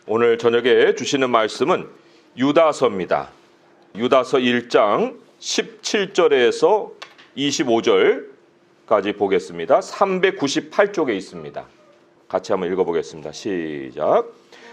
오늘 저녁에 주시는 말씀은 유다서입니다. 유다서 1장 17절에서 25절까지 보겠습니다. 398쪽에 있습니다. 같이 한번 읽어보겠습니다. 시작.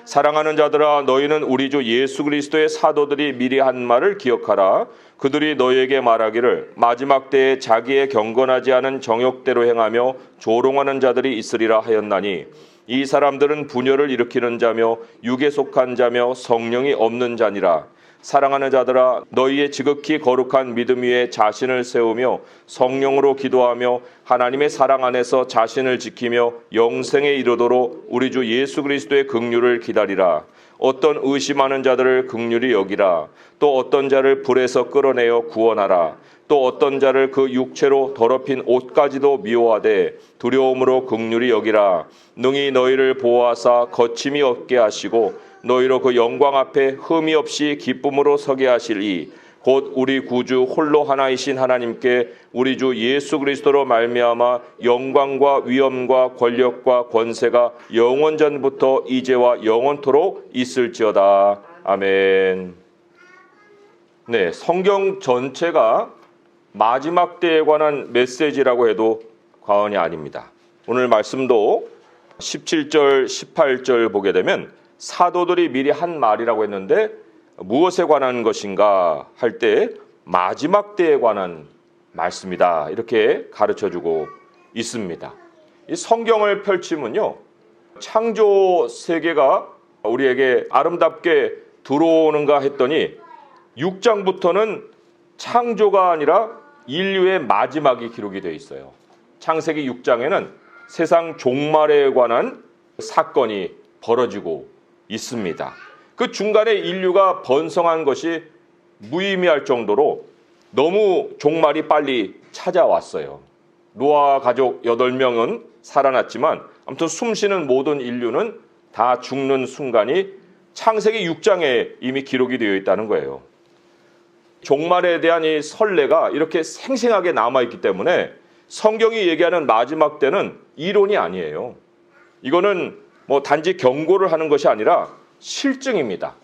사랑하는 자들아, 너희는 우리 주 예수 그리스도의 사도들이 미리 한 말을 기억하라. 그들이 너희에게 말하기를 마지막 때에 자기의 경건하지 않은 정욕대로 행하며 조롱하는 자들이 있으리라 하였나니, 이 사람들은 분열을 일으키는 자며 육에 속한 자며 성령이 없는 자니라. 사랑하는 자들아, 너희의 지극히 거룩한 믿음 위에 자신을 세우며 성령으로 기도하며 하나님의 사랑 안에서 자신을 지키며 영생에 이르도록 우리 주 예수 그리스도의 긍휼을 기다리라. 어떤 의심하는 자들을 긍휼히 여기라. 또 어떤 자를 불에서 끌어내어 구원하라. 또 어떤 자를 그 육체로 더럽힌 옷까지도 미워하되 두려움으로 긍휼히 여기라. 능히 너희를 보호하사 거침이 없게 하시고 너희로 그 영광 앞에 흠이 없이 기쁨으로 서게 하실 이 곧 우리 구주 홀로 하나이신 하나님께 우리 주 예수 그리스도로 말미암아 영광과 위엄과 권력과 권세가 영원전부터 이제와 영원토록 있을지어다. 아멘. 네, 성경 전체가 마지막 때에 관한 메시지라고 해도 과언이 아닙니다. 오늘 말씀도 17절, 18절 보게 되면 사도들이 미리 한 말이라고 했는데 무엇에 관한 것인가 할 때 마지막 때에 관한 말씀이다, 이렇게 가르쳐주고 있습니다. 이 성경을 펼치면요, 창조 세계가 우리에게 아름답게 들어오는가 했더니 6장부터는 창조가 아니라 인류의 마지막이 기록이 되어 있어요. 창세기 6장에는 세상 종말에 관한 사건이 벌어지고 있습니다. 그 중간에 인류가 번성한 것이 무의미할 정도로 너무 종말이 빨리 찾아왔어요. 노아 가족 8명은 살아났지만 아무튼 숨쉬는 모든 인류는 다 죽는 순간이 창세기 6장에 이미 기록이 되어 있다는 거예요. 종말에 대한 이 선례가 이렇게 생생하게 남아있기 때문에 성경이 얘기하는 마지막 때는 이론이 아니에요. 이거는 단지 경고를 하는 것이 아니라 실증입니다.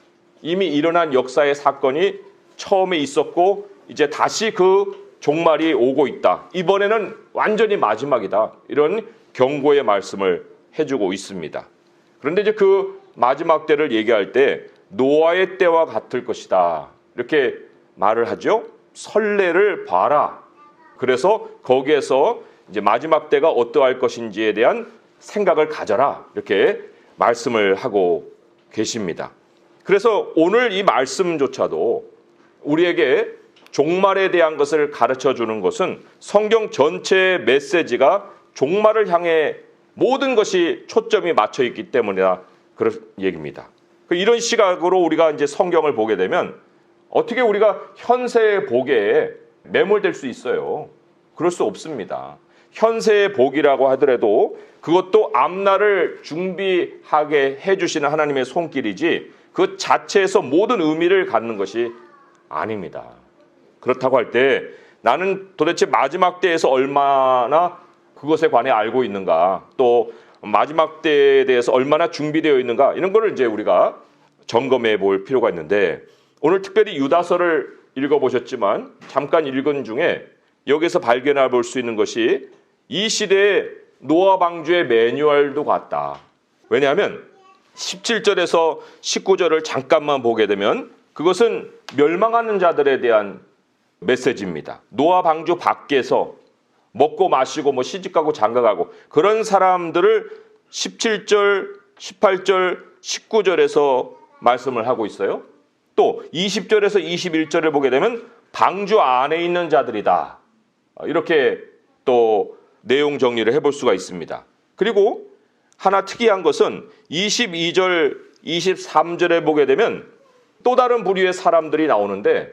이미 일어난 역사의 사건이 처음에 있었고 이제 다시 그 종말이 오고 있다. 이번에는 완전히 마지막이다. 이런 경고의 말씀을 해주고 있습니다. 그런데 이제 그 마지막 때를 얘기할 때 노아의 때와 같을 것이다, 이렇게 말을 하죠. 선례를 봐라. 그래서 거기에서 이제 마지막 때가 어떠할 것인지에 대한 생각을 가져라, 이렇게 말씀을 하고 계십니다. 그래서 오늘 이 말씀조차도 우리에게 종말에 대한 것을 가르쳐 주는 것은 성경 전체의 메시지가 종말을 향해 모든 것이 초점이 맞춰 있기 때문이다, 그런 얘기입니다. 이런 시각으로 우리가 이제 성경을 보게 되면 어떻게 우리가 현세의 복에 매몰될 수 있어요? 그럴 수 없습니다. 현세의 복이라고 하더라도 그것도 앞날을 준비하게 해주시는 하나님의 손길이지 그 자체에서 모든 의미를 갖는 것이 아닙니다. 그렇다고 할 때 나는 도대체 마지막 때에서 얼마나 그것에 관해 알고 있는가, 또 마지막 때에 대해서 얼마나 준비되어 있는가, 이런 거를 이제 우리가 점검해 볼 필요가 있는데, 오늘 특별히 유다서를 읽어보셨지만 잠깐 읽은 중에 여기서 발견해 볼 수 있는 것이 이 시대의 노아 방주의 매뉴얼도 같다. 왜냐하면 17절에서 19절을 잠깐만 보게 되면 그것은 멸망하는 자들에 대한 메시지입니다. 노아 방주 밖에서 먹고 마시고 시집가고 장가가고 그런 사람들을 17절, 18절, 19절에서 말씀을 하고 있어요. 또 20절에서 21절을 보게 되면 방주 안에 있는 자들이다, 이렇게 또 내용 정리를 해볼 수가 있습니다. 그리고 하나 특이한 것은 22절, 23절에 보게 되면 또 다른 부류의 사람들이 나오는데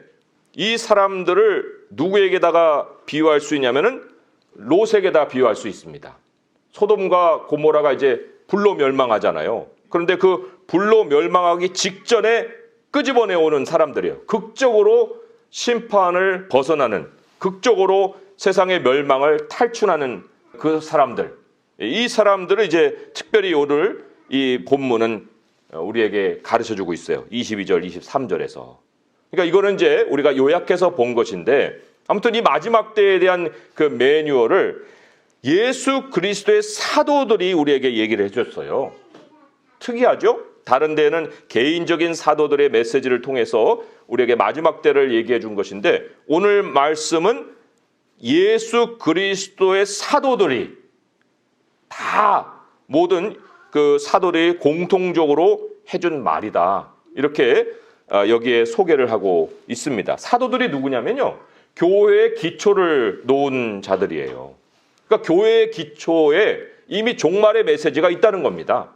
이 사람들을 누구에게다가 비유할 수 있냐면은 롯에게다 비유할 수 있습니다. 소돔과 고모라가 이제 불로 멸망하잖아요. 그런데 그 불로 멸망하기 직전에 끄집어내오는 사람들이에요. 극적으로 심판을 벗어나는, 극적으로 세상의 멸망을 탈출하는 그 사람들. 이 사람들을 이제 특별히 오늘 이 본문은 우리에게 가르쳐주고 있어요. 22절, 23절에서. 그러니까 이거는 이제 우리가 요약해서 본 것인데 아무튼 이 마지막 때에 대한 그 매뉴얼을 예수 그리스도의 사도들이 우리에게 얘기를 해줬어요. 특이하죠? 다른 데는 개인적인 사도들의 메시지를 통해서 우리에게 마지막 때를 얘기해 준 것인데 오늘 말씀은 예수 그리스도의 사도들이 다 모든 그 사도들이 공통적으로 해준 말이다. 이렇게 여기에 소개를 하고 있습니다. 사도들이 누구냐면요. 교회의 기초를 놓은 자들이에요. 그러니까 교회의 기초에 이미 종말의 메시지가 있다는 겁니다.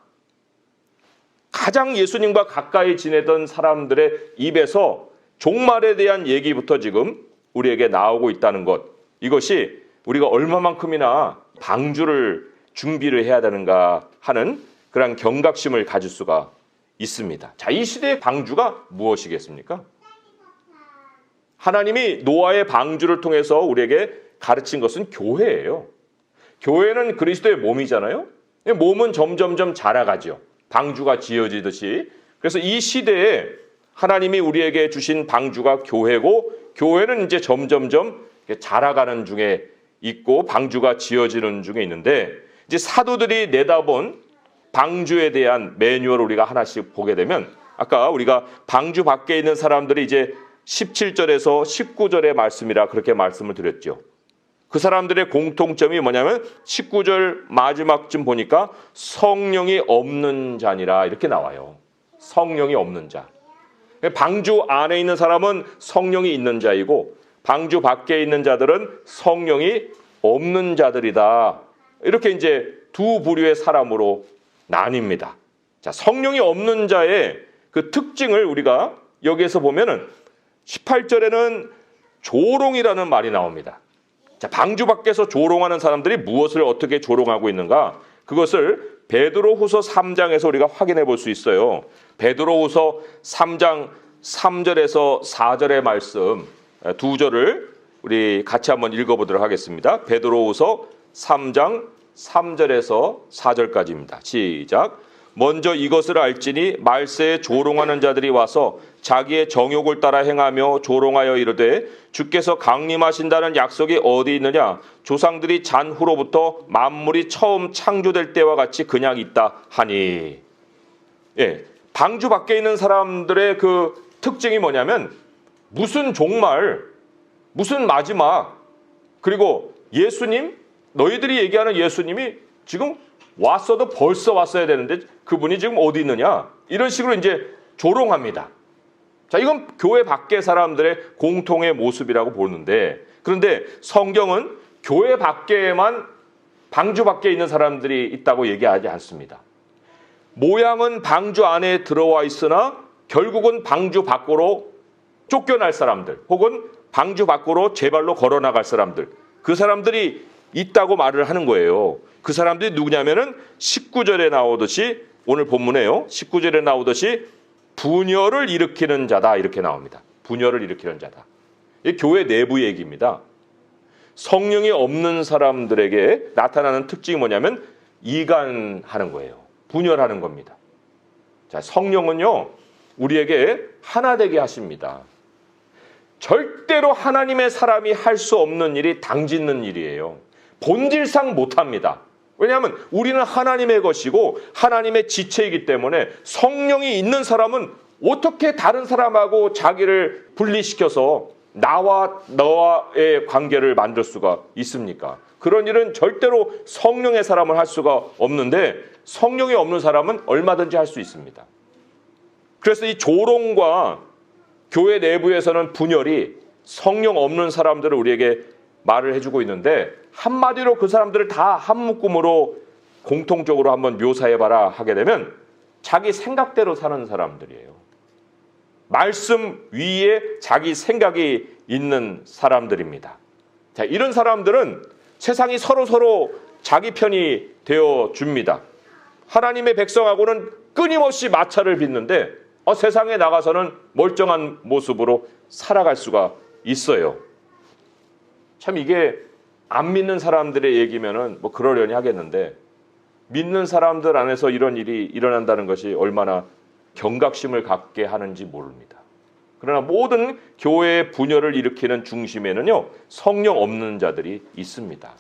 가장 예수님과 가까이 지내던 사람들의 입에서 종말에 대한 얘기부터 지금 우리에게 나오고 있다는 것. 이것이 우리가 얼마만큼이나 방주를 준비를 해야 되는가 하는 그런 경각심을 가질 수가 있습니다. 자, 이 시대의 방주가 무엇이겠습니까? 하나님이 노아의 방주를 통해서 우리에게 가르친 것은 교회예요. 교회는 그리스도의 몸이잖아요. 몸은 점점점 자라가죠. 방주가 지어지듯이. 그래서 이 시대에 하나님이 우리에게 주신 방주가 교회고 교회는 이제 점점점 자라가는 중에 있고 방주가 지어지는 중에 있는데 이제 사도들이 내다본 방주에 대한 매뉴얼을 우리가 하나씩 보게 되면 아까 우리가 방주 밖에 있는 사람들이 이제 17절에서 19절의 말씀이라 그렇게 말씀을 드렸죠. 그 사람들의 공통점이 뭐냐면 19절 마지막쯤 보니까 성령이 없는 자니라 이렇게 나와요. 성령이 없는 자. 방주 안에 있는 사람은 성령이 있는 자이고 방주 밖에 있는 자들은 성령이 없는 자들이다. 이렇게 이제 두 부류의 사람으로 나뉩니다. 자, 성령이 없는 자의 그 특징을 우리가 여기에서 보면은 18절에는 조롱이라는 말이 나옵니다. 자, 방주 밖에서 조롱하는 사람들이 무엇을 어떻게 조롱하고 있는가? 그것을 베드로후서 3장에서 우리가 확인해 볼 수 있어요. 베드로후서 3장 3절에서 4절의 말씀 두 절을 우리 같이 한번 읽어보도록 하겠습니다. 베드로후서 3장 3절에서 4절까지입니다. 시작. 먼저 이것을 알지니 말세에 조롱하는 자들이 와서 자기의 정욕을 따라 행하며 조롱하여 이르되 주께서 강림하신다는 약속이 어디 있느냐? 조상들이 잔 후로부터 만물이 처음 창조될 때와 같이 그냥 있다 하니. 예, 방주 밖에 있는 사람들의 그 특징이 뭐냐면 무슨 종말, 무슨 마지막, 그리고 예수님, 너희들이 얘기하는 예수님이 지금 왔어도 벌써 왔어야 되는데 그분이 지금 어디 있느냐? 이런 식으로 이제 조롱합니다. 자, 이건 교회 밖의 사람들의 공통의 모습이라고 보는데 그런데 성경은 교회 밖에만 방주 밖에 있는 사람들이 있다고 얘기하지 않습니다. 모양은 방주 안에 들어와 있으나 결국은 방주 밖으로 쫓겨날 사람들 혹은 방주 밖으로 제 발로 걸어 나갈 사람들 그 사람들이 있다고 말을 하는 거예요. 그 사람들이 누구냐면은 19절에 나오듯이 오늘 본문에요. 19절에 나오듯이 분열을 일으키는 자다 이렇게 나옵니다. 분열을 일으키는 자다. 이 교회 내부 얘기입니다. 성령이 없는 사람들에게 나타나는 특징이 뭐냐면 이간하는 거예요. 분열하는 겁니다. 자, 성령은요 우리에게 하나 되게 하십니다. 절대로 하나님의 사람이 할 수 없는 일이 당짓는 일이에요. 본질상 못합니다. 왜냐하면 우리는 하나님의 것이고 하나님의 지체이기 때문에 성령이 있는 사람은 어떻게 다른 사람하고 자기를 분리시켜서 나와 너와의 관계를 만들 수가 있습니까? 그런 일은 절대로 성령의 사람을 할 수가 없는데 성령이 없는 사람은 얼마든지 할 수 있습니다. 그래서 이 조롱과 교회 내부에서는 분열이 성령 없는 사람들을 우리에게 말을 해주고 있는데 한마디로 그 사람들을 다 한 묶음으로 공통적으로 한번 묘사해봐라 하게 되면 자기 생각대로 사는 사람들이에요. 말씀 위에 자기 생각이 있는 사람들입니다. 자, 이런 사람들은 세상이 서로 자기 편이 되어줍니다. 하나님의 백성하고는 끊임없이 마찰을 빚는데 세상에 나가서는 멀쩡한 모습으로 살아갈 수가 있어요. 참 이게 안 믿는 사람들의 얘기면은 그러려니 하겠는데 믿는 사람들 안에서 이런 일이 일어난다는 것이 얼마나 경각심을 갖게 하는지 모릅니다. 그러나 모든 교회의 분열을 일으키는 중심에는요, 성령 없는 자들이 있습니다.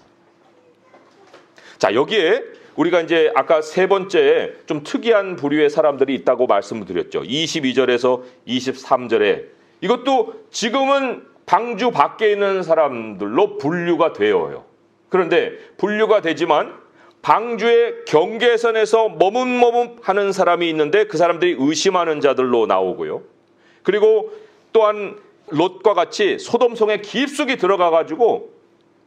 자, 여기에 우리가 이제 아까 세 번째 좀 특이한 부류의 사람들이 있다고 말씀을 드렸죠. 22절에서 23절에 이것도 지금은 방주 밖에 있는 사람들로 분류가 되어요. 그런데 분류가 되지만 방주의 경계선에서 머뭇머뭇하는 사람이 있는데 그 사람들이 의심하는 자들로 나오고요. 그리고 또한 롯과 같이 소돔성에 깊숙이 들어가가지고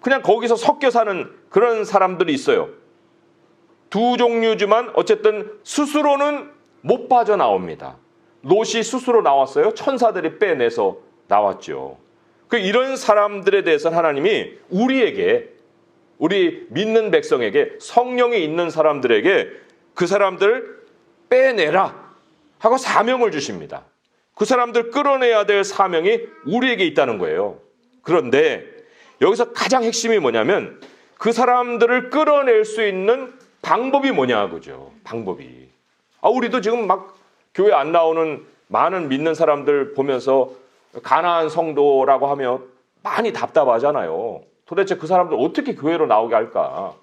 그냥 거기서 섞여 사는 그런 사람들이 있어요. 두 종류지만 어쨌든 스스로는 못 빠져나옵니다. 롯이 스스로 나왔어요. 천사들이 빼내서 나왔죠. 이런 사람들에 대해서 하나님이 우리에게, 우리 믿는 백성에게, 성령이 있는 사람들에게 그 사람들 빼내라 하고 사명을 주십니다. 그 사람들 끌어내야 될 사명이 우리에게 있다는 거예요. 그런데 여기서 가장 핵심이 뭐냐면 그 사람들을 끌어낼 수 있는 방법이 뭐냐 그죠? 방법이. 우리도 지금 막 교회 안 나오는 많은 믿는 사람들 보면서 가나안 성도라고 하면 많이 답답하잖아요. 도대체 그 사람들 어떻게 교회로 나오게 할까?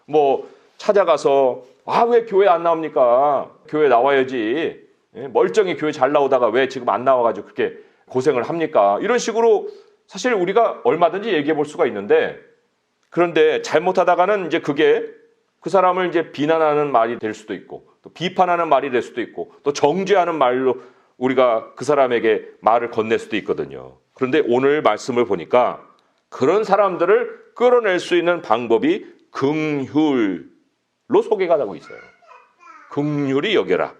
뭐 찾아가서 왜 교회 안 나옵니까? 교회 나와야지. 멀쩡히 교회 잘 나오다가 왜 지금 안 나와가지고 그렇게 고생을 합니까? 이런 식으로 사실 우리가 얼마든지 얘기해 볼 수가 있는데, 그런데 잘못하다가는 이제 그게 그 사람을 이제 비난하는 말이 될 수도 있고, 또 비판하는 말이 될 수도 있고, 또 정죄하는 말로 우리가 그 사람에게 말을 건넬 수도 있거든요. 그런데 오늘 말씀을 보니까 그런 사람들을 끌어낼 수 있는 방법이 긍휼로 소개가 되고 있어요. 긍휼히 여겨라.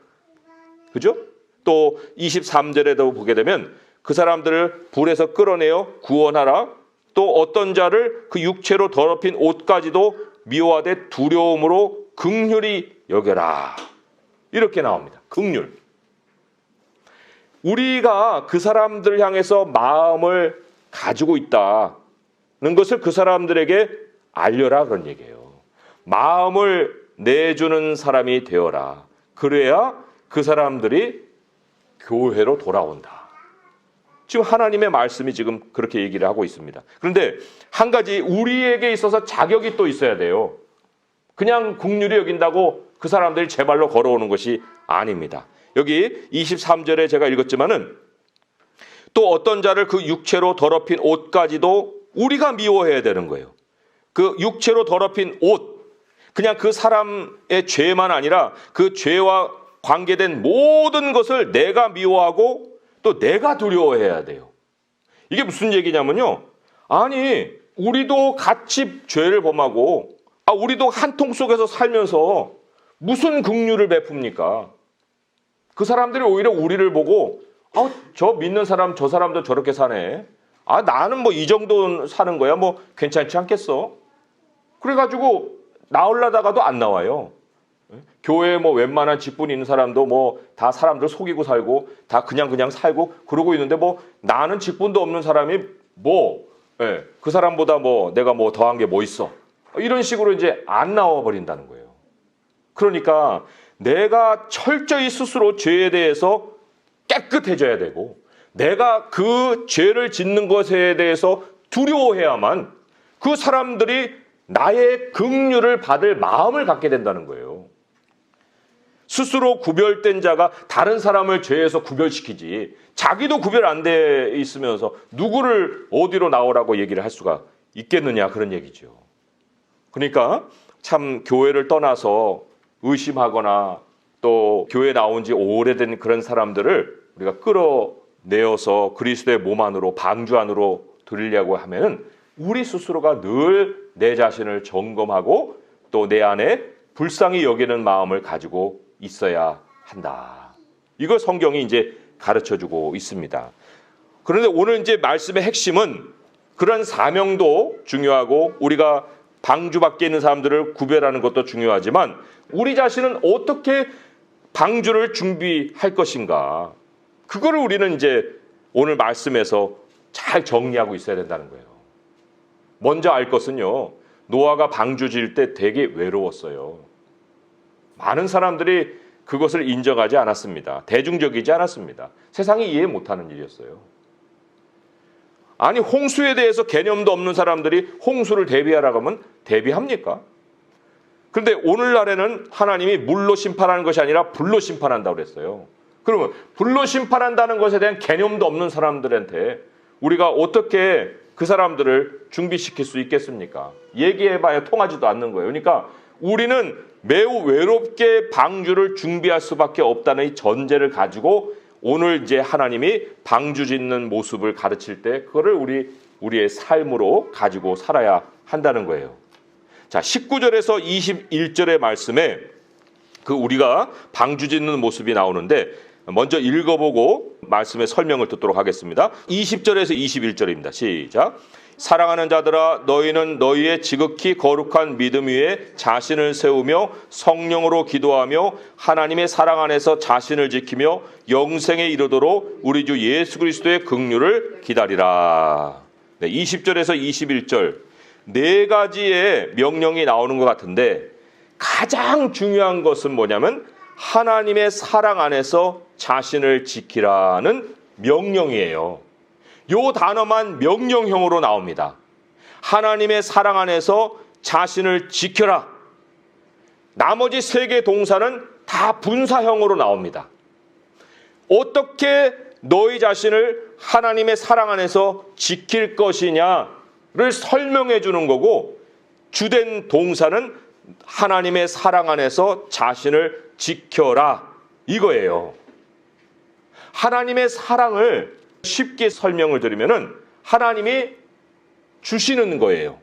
그죠? 또 23절에도 보게 되면 그 사람들을 불에서 끌어내어 구원하라. 또 어떤 자를 그 육체로 더럽힌 옷까지도 미워하되 두려움으로 긍휼히 여겨라. 이렇게 나옵니다. 긍휼. 우리가 그 사람들을 향해서 마음을 가지고 있다는 것을 그 사람들에게 알려라 그런 얘기예요. 마음을 내주는 사람이 되어라. 그래야 그 사람들이 교회로 돌아온다. 지금 하나님의 말씀이 지금 그렇게 얘기를 하고 있습니다. 그런데 한 가지 우리에게 있어서 자격이 또 있어야 돼요. 그냥 긍휼히 여긴다고 그 사람들이 제 발로 걸어오는 것이 아닙니다. 여기 23절에 제가 읽었지만은 또 어떤 자를 그 육체로 더럽힌 옷까지도 우리가 미워해야 되는 거예요. 그 육체로 더럽힌 옷, 그냥 그 사람의 죄만 아니라 그 죄와 관계된 모든 것을 내가 미워하고 또 내가 두려워해야 돼요. 이게 무슨 얘기냐면요. 아니, 우리도 같이 죄를 범하고 우리도 한 통 속에서 살면서 무슨 긍휼을 베풉니까? 그 사람들이 오히려 우리를 보고 저 믿는 사람, 저 사람도 저렇게 사네. 나는 뭐 이 정도 사는 거야. 뭐 괜찮지 않겠어? 그래가지고 나오려다가도 안 나와요. 교회에 뭐 웬만한 직분 있는 사람도 뭐 다 사람들 속이고 살고 다 그냥 살고 그러고 있는데 뭐 나는 직분도 없는 사람이 그 사람보다 뭐 내가 뭐 더한 게 뭐 있어. 이런 식으로 이제 안 나와 버린다는 거예요. 그러니까 내가 철저히 스스로 죄에 대해서 깨끗해져야 되고 내가 그 죄를 짓는 것에 대해서 두려워해야만 그 사람들이 나의 긍휼을 받을 마음을 갖게 된다는 거예요. 스스로 구별된 자가 다른 사람을 죄에서 구별시키지 자기도 구별 안 돼 있으면서 누구를 어디로 나오라고 얘기를 할 수가 있겠느냐 그런 얘기죠. 그러니까 참 교회를 떠나서 의심하거나 또 교회에 나온 지 오래된 그런 사람들을 우리가 끌어내어서 그리스도의 몸 안으로 방주 안으로 들이려고 하면은 우리 스스로가 늘 내 자신을 점검하고 또 내 안에 불쌍히 여기는 마음을 가지고 있어야 한다. 이걸 성경이 이제 가르쳐주고 있습니다. 그런데 오늘 이제 말씀의 핵심은 그런 사명도 중요하고 우리가 방주 밖에 있는 사람들을 구별하는 것도 중요하지만 우리 자신은 어떻게 방주를 준비할 것인가. 그거를 우리는 이제 오늘 말씀에서 잘 정리하고 있어야 된다는 거예요. 먼저 알 것은요. 노아가 방주 지을 때 되게 외로웠어요. 많은 사람들이 그것을 인정하지 않았습니다. 대중적이지 않았습니다. 세상이 이해 못하는 일이었어요. 아니 홍수에 대해서 개념도 없는 사람들이 홍수를 대비하라고 하면 대비합니까? 그런데 오늘날에는 하나님이 물로 심판하는 것이 아니라 불로 심판한다고 그랬어요. 그러면 불로 심판한다는 것에 대한 개념도 없는 사람들한테 우리가 어떻게 그 사람들을 준비시킬 수 있겠습니까? 얘기해봐야 통하지도 않는 거예요. 그러니까 우리는 매우 외롭게 방주를 준비할 수밖에 없다는 이 전제를 가지고 오늘 이제 하나님이 방주 짓는 모습을 가르칠 때 그거를 우리의 삶으로 가지고 살아야 한다는 거예요. 자, 19절에서 21절의 말씀에 그 우리가 방주 짓는 모습이 나오는데 먼저 읽어보고 말씀의 설명을 듣도록 하겠습니다. 20절에서 21절입니다. 시작. 사랑하는 자들아 너희는 너희의 지극히 거룩한 믿음 위에 자신을 세우며 성령으로 기도하며 하나님의 사랑 안에서 자신을 지키며 영생에 이르도록 우리 주 예수 그리스도의 긍휼을 기다리라. 네, 20절에서 21절 네 가지의 명령이 나오는 것 같은데 가장 중요한 것은 뭐냐면 하나님의 사랑 안에서 자신을 지키라는 명령이에요. 요 단어만 명령형으로 나옵니다. 하나님의 사랑 안에서 자신을 지켜라. 나머지 세 개 동사는 다 분사형으로 나옵니다. 어떻게 너희 자신을 하나님의 사랑 안에서 지킬 것이냐를 설명해 주는 거고 주된 동사는 하나님의 사랑 안에서 자신을 지켜라 이거예요. 하나님의 사랑을 쉽게 설명을 드리면은 하나님이 주시는 거예요.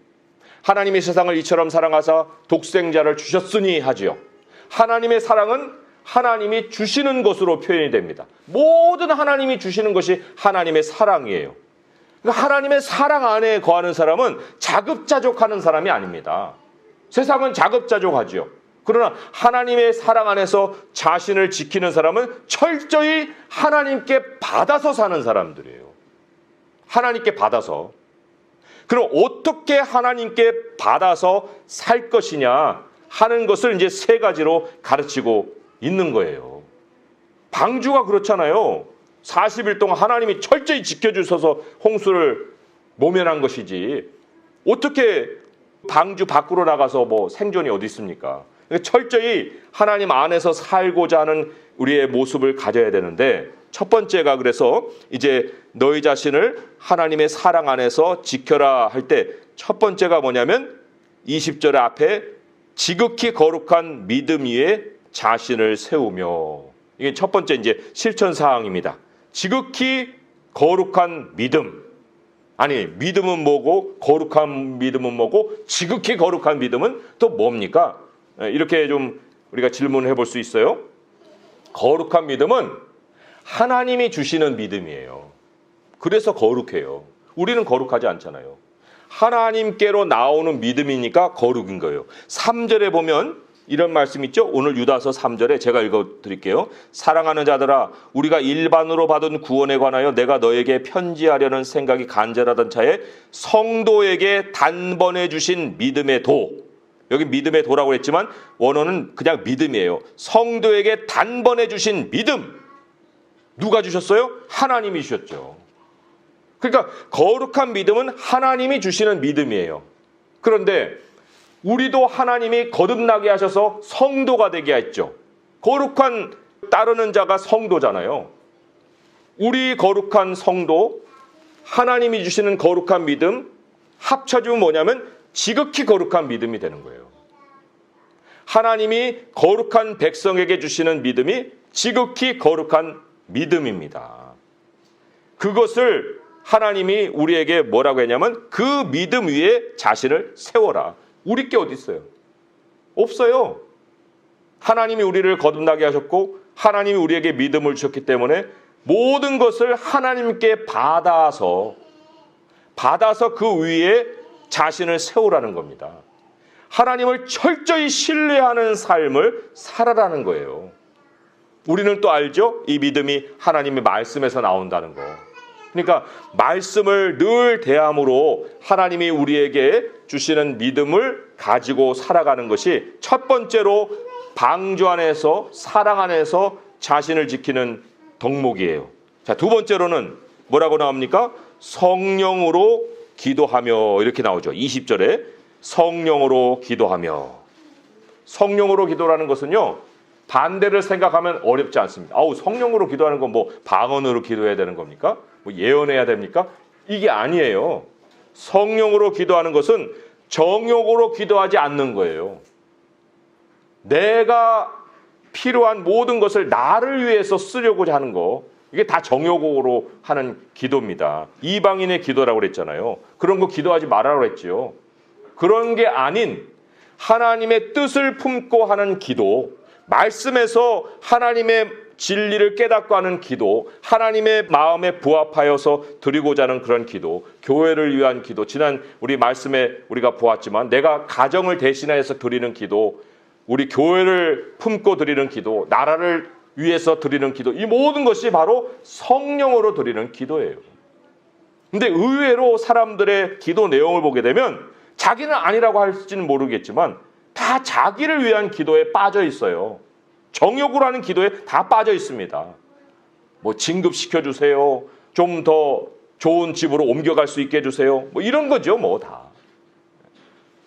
하나님이 세상을 이처럼 사랑하사 독생자를 주셨으니 하지요. 하나님의 사랑은 하나님이 주시는 것으로 표현이 됩니다. 모든 하나님이 주시는 것이 하나님의 사랑이에요. 그러니까 하나님의 사랑 안에 거하는 사람은 자급자족하는 사람이 아닙니다. 세상은 자급자족하지요. 그러나 하나님의 사랑 안에서 자신을 지키는 사람은 철저히 하나님께 받아서 사는 사람들이에요. 하나님께 받아서. 그럼 어떻게 하나님께 받아서 살 것이냐 하는 것을 이제 세 가지로 가르치고 있는 거예요. 방주가 그렇잖아요. 40일 동안 하나님이 철저히 지켜주셔서 홍수를 모면한 것이지 어떻게 방주 밖으로 나가서 뭐 생존이 어디 있습니까? 철저히 하나님 안에서 살고자 하는 우리의 모습을 가져야 되는데 첫 번째가 그래서 이제 너희 자신을 하나님의 사랑 안에서 지켜라 할 때 첫 번째가 뭐냐면 20절 앞에 지극히 거룩한 믿음 위에 자신을 세우며 이게 첫 번째 이제 실천 사항입니다. 지극히 거룩한 믿음. 아니 믿음은 뭐고 거룩한 믿음은 뭐고 지극히 거룩한 믿음은 또 뭡니까? 이렇게 좀 우리가 질문을 해볼 수 있어요. 거룩한 믿음은 하나님이 주시는 믿음이에요. 그래서 거룩해요. 우리는 거룩하지 않잖아요. 하나님께로 나오는 믿음이니까 거룩인 거예요. 3절에 보면 이런 말씀 있죠. 오늘 유다서 3절에 제가 읽어드릴게요. 사랑하는 자들아 우리가 일반으로 받은 구원에 관하여 내가 너에게 편지하려는 생각이 간절하던 차에 성도에게 단번에 주신 믿음의 도, 여기 믿음의 도라고 했지만 원어는 그냥 믿음이에요. 성도에게 단번에 주신 믿음. 누가 주셨어요? 하나님이 주셨죠. 그러니까 거룩한 믿음은 하나님이 주시는 믿음이에요. 그런데 우리도 하나님이 거듭나게 하셔서 성도가 되게 했죠. 거룩한 따르는 자가 성도잖아요. 우리 거룩한 성도, 하나님이 주시는 거룩한 믿음 합쳐주면 뭐냐면 지극히 거룩한 믿음이 되는 거예요. 하나님이 거룩한 백성에게 주시는 믿음이 지극히 거룩한 믿음입니다. 그것을 하나님이 우리에게 뭐라고 했냐면 그 믿음 위에 자신을 세워라. 우리 게 어디 있어요? 없어요. 하나님이 우리를 거듭나게 하셨고 하나님이 우리에게 믿음을 주셨기 때문에 모든 것을 하나님께 받아서 그 위에 자신을 세우라는 겁니다. 하나님을 철저히 신뢰하는 삶을 살아라는 거예요. 우리는 또 알죠? 이 믿음이 하나님의 말씀에서 나온다는 거. 그러니까 말씀을 늘 대함으로 하나님이 우리에게 주시는 믿음을 가지고 살아가는 것이 첫 번째로 방주 안에서, 사랑 안에서 자신을 지키는 덕목이에요. 자, 두 번째로는 뭐라고 나옵니까? 성령으로 기도하며, 이렇게 나오죠. 20절에 성령으로 기도하며. 성령으로 기도라는 것은요, 반대를 생각하면 어렵지 않습니다. 성령으로 기도하는 건 뭐 방언으로 기도해야 되는 겁니까? 뭐 예언해야 됩니까? 이게 아니에요. 성령으로 기도하는 것은 정욕으로 기도하지 않는 거예요. 내가 필요한 모든 것을 나를 위해서 쓰려고 하는 거, 이게 다 정욕으로 하는 기도입니다. 이방인의 기도라고 그랬잖아요. 그런 거 기도하지 말라고 그랬지요. 그런 게 아닌 하나님의 뜻을 품고 하는 기도, 말씀에서 하나님의 진리를 깨닫고 하는 기도, 하나님의 마음에 부합하여서 드리고자 하는 그런 기도, 교회를 위한 기도, 지난 우리 말씀에 우리가 보았지만 내가 가정을 대신해서 드리는 기도, 우리 교회를 품고 드리는 기도, 나라를 위해서 드리는 기도, 이 모든 것이 바로 성령으로 드리는 기도예요. 근데 의외로 사람들의 기도 내용을 보게 되면 자기는 아니라고 할지는 모르겠지만 다 자기를 위한 기도에 빠져 있어요. 정욕으로 하는 기도에 다 빠져 있습니다. 뭐 진급시켜 주세요. 좀 더 좋은 집으로 옮겨갈 수 있게 해주세요. 뭐 이런 거죠. 뭐 다.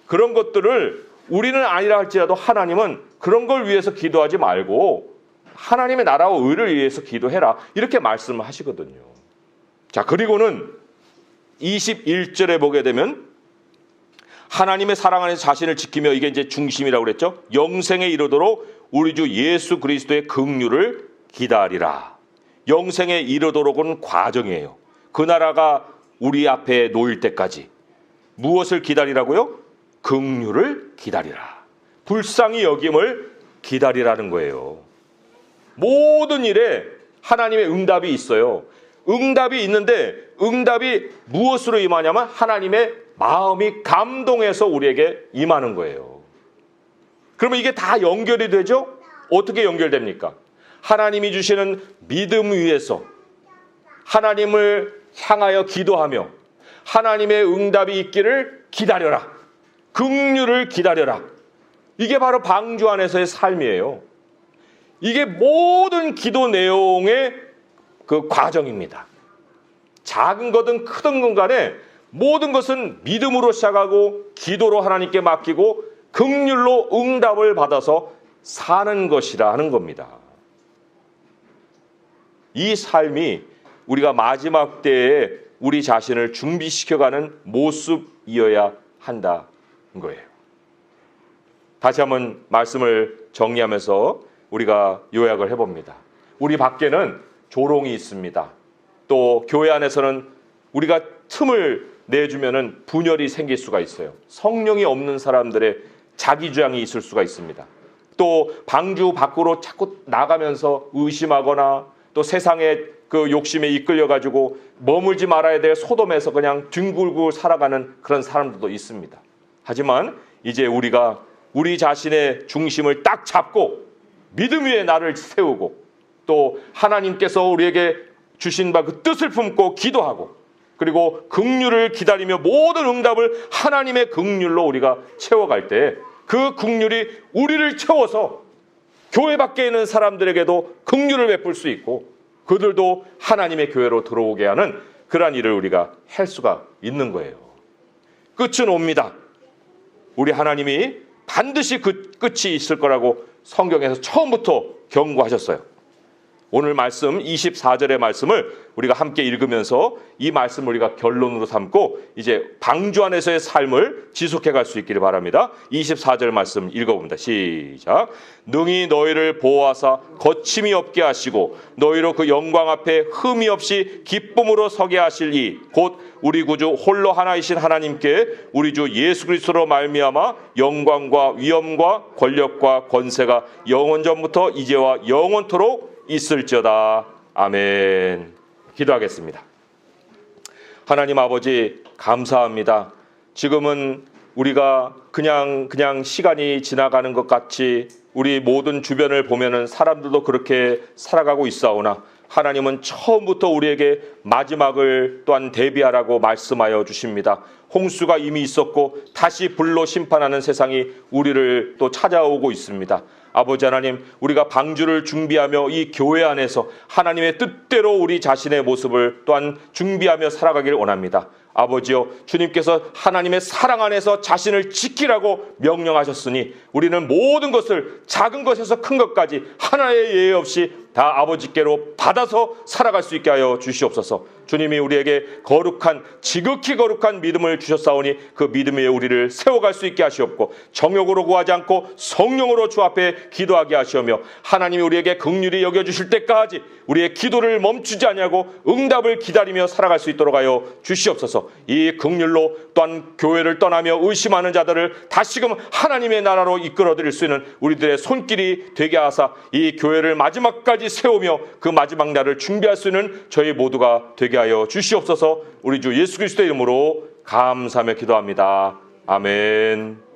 그런 것들을 우리는 아니라 할지라도 하나님은 그런 걸 위해서 기도하지 말고 하나님의 나라와 의를 위해서 기도해라. 이렇게 말씀을 하시거든요. 자, 그리고는 21절에 보게 되면 하나님의 사랑 안에서 자신을 지키며, 이게 이제 중심이라고 그랬죠. 영생에 이르도록 우리 주 예수 그리스도의 긍휼을 기다리라. 영생에 이르도록은 과정이에요. 그 나라가 우리 앞에 놓일 때까지 무엇을 기다리라고요? 긍휼을 기다리라. 불쌍히 여김을 기다리라는 거예요. 모든 일에 하나님의 응답이 있어요. 응답이 있는데 응답이 무엇으로 임하냐면 하나님의 마음이 감동해서 우리에게 임하는 거예요. 그러면 이게 다 연결이 되죠? 어떻게 연결됩니까? 하나님이 주시는 믿음 위에서 하나님을 향하여 기도하며 하나님의 응답이 있기를 기다려라. 긍휼을 기다려라. 이게 바로 방주 안에서의 삶이에요. 이게 모든 기도 내용의 그 과정입니다. 작은 거든 크든 건 간에 모든 것은 믿음으로 시작하고 기도로 하나님께 맡기고 긍휼로 응답을 받아서 사는 것이라 하는 겁니다. 이 삶이 우리가 마지막 때에 우리 자신을 준비시켜가는 모습이어야 한다는 거예요. 다시 한번 말씀을 정리하면서 우리가 요약을 해봅니다. 우리 밖에는 조롱이 있습니다. 또 교회 안에서는 우리가 틈을 내주면은 분열이 생길 수가 있어요. 성령이 없는 사람들의 자기주장이 있을 수가 있습니다. 또 방주 밖으로 자꾸 나가면서 의심하거나 또 세상의 그 욕심에 이끌려가지고 머물지 말아야 될 소돔에서 그냥 뒹굴고 살아가는 그런 사람들도 있습니다. 하지만 이제 우리가 우리 자신의 중심을 딱 잡고 믿음 위에 나를 세우고 또 하나님께서 우리에게 주신 바 그 뜻을 품고 기도하고 그리고 긍휼을 기다리며 모든 응답을 하나님의 긍휼로 우리가 채워갈 때 그 긍휼이 우리를 채워서 교회 밖에 있는 사람들에게도 긍휼을 베풀 수 있고 그들도 하나님의 교회로 들어오게 하는 그러한 일을 우리가 할 수가 있는 거예요. 끝은 옵니다. 우리 하나님이 반드시 그 끝이 있을 거라고 성경에서 처음부터 경고하셨어요. 오늘 말씀 24절의 말씀을 우리가 함께 읽으면서 이 말씀을 우리가 결론으로 삼고 이제 방주 안에서의 삶을 지속해 갈 수 있기를 바랍니다. 24절 말씀 읽어봅니다. 시작. 능히 너희를 보호하사 거침이 없게 하시고 너희로 그 영광 앞에 흠이 없이 기쁨으로 서게 하실 이 곧 우리 구주 홀로 하나이신 하나님께 우리 주 예수 그리스도로 말미암아 영광과 위엄과 권력과 권세가 영원전부터 이제와 영원토록 있을지어다. 아멘. 기도하겠습니다. 하나님 아버지 감사합니다. 지금은 우리가 그냥 시간이 지나가는 것 같이 우리 모든 주변을 보면은 사람들도 그렇게 살아가고 있사오나 하나님은 처음부터 우리에게 마지막을 또한 대비하라고 말씀하여 주십니다. 홍수가 이미 있었고 다시 불로 심판하는 세상이 우리를 또 찾아오고 있습니다. 아버지 하나님, 우리가 방주를 준비하며 이 교회 안에서 하나님의 뜻대로 우리 자신의 모습을 또한 준비하며 살아가길 원합니다. 아버지여, 주님께서 하나님의 사랑 안에서 자신을 지키라고 명령하셨으니 우리는 모든 것을 작은 것에서 큰 것까지 하나의 예외 없이 다 아버지께로 받아서 살아갈 수 있게 하여 주시옵소서. 주님이 우리에게 거룩한, 지극히 거룩한 믿음을 주셨사오니 그 믿음 위에 우리를 세워갈 수 있게 하시옵고, 정욕으로 구하지 않고 성령으로 주 앞에 기도하게 하시오며, 하나님이 우리에게 긍휼히 여겨주실 때까지 우리의 기도를 멈추지 아니하고 응답을 기다리며 살아갈 수 있도록 하여 주시옵소서. 이 긍휼로 또한 교회를 떠나며 의심하는 자들을 다시금 하나님의 나라로 이끌어드릴 수 있는 우리들의 손길이 되게 하사 이 교회를 마지막까지 세우며 그 마지막 날을 준비할 수 있는 저희 모두가 되게 하여 주시옵소서. 우리 주 예수 그리스도의 이름으로 감사하며 기도합니다. 아멘.